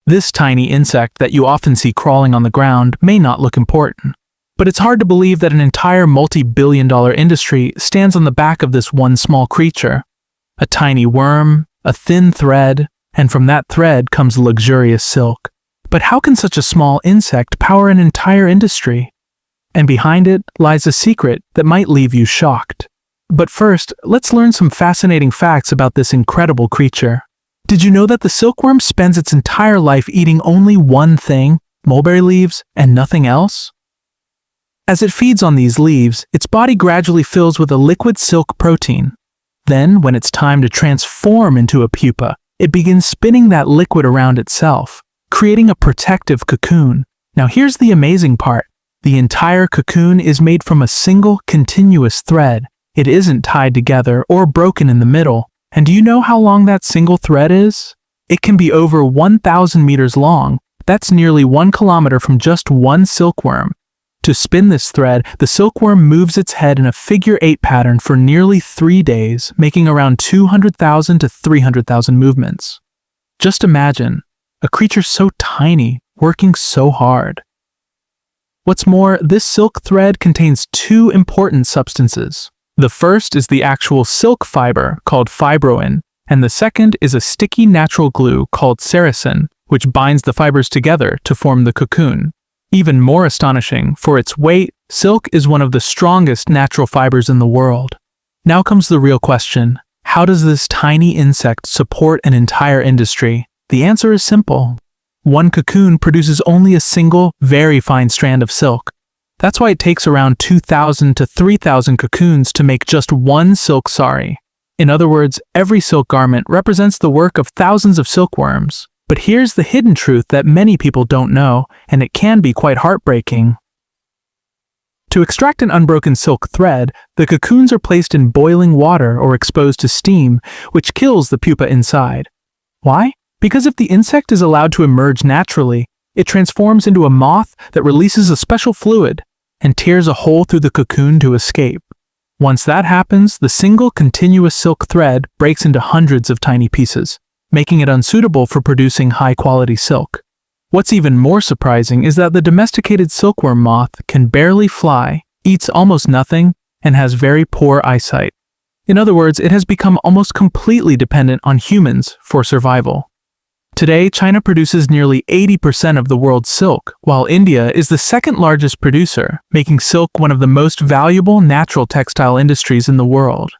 This tiny insect that you often see crawling on the ground may not look important, but it's hard to believe that an entire multi-billion-dollar industry stands on the back of this one small creature. A tiny worm, a thin thread, and from that thread comes luxurious silk. But how can such a small insect power an entire industry? And behind it lies a secret that might leave you shocked. But first, let's learn some fascinating facts about this incredible creature. Did you know that the silkworm spends its entire life eating only one thing, mulberry leaves, and nothing else? As it feeds on these leaves, its body gradually fills with a liquid silk protein. Then, when it's time to transform into a pupa, it begins spinning that liquid around itself, creating a protective cocoon. Now here's the amazing part. The entire cocoon is made from a single continuous thread. It isn't tied together or broken in the middle. And do you know how long that single thread is? It can be over 1,000 meters long. That's nearly 1 kilometer from just one silkworm. To spin this thread, the silkworm moves its head in a figure-8 pattern for nearly 3 days, making around 200,000 to 300,000 movements. Just imagine, a creature so tiny, working so hard. What's more, this silk thread contains 2 important substances. The first is the actual silk fiber, called fibroin, and the second is a sticky natural glue called sericin, which binds the fibers together to form the cocoon. Even more astonishing, for its weight, silk is one of the strongest natural fibers in the world. Now comes the real question. How does this tiny insect support an entire industry? The answer is simple. One cocoon produces only a single, very fine strand of silk. That's why it takes around 2,000 to 3,000 cocoons to make just one silk sari. In other words, every silk garment represents the work of thousands of silkworms. But here's the hidden truth that many people don't know, and it can be quite heartbreaking. To extract an unbroken silk thread, the cocoons are placed in boiling water or exposed to steam, which kills the pupa inside. Why? Because if the insect is allowed to emerge naturally, it transforms into a moth that releases a special fluid and tears a hole through the cocoon to escape. Once that happens, the single continuous silk thread breaks into hundreds of tiny pieces, making it unsuitable for producing high-quality silk. What's even more surprising is that the domesticated silkworm moth can barely fly, eats almost nothing, and has very poor eyesight. In other words, it has become almost completely dependent on humans for survival. Today, China produces nearly 80% of the world's silk, while India is the second largest producer, making silk one of the most valuable natural textile industries in the world.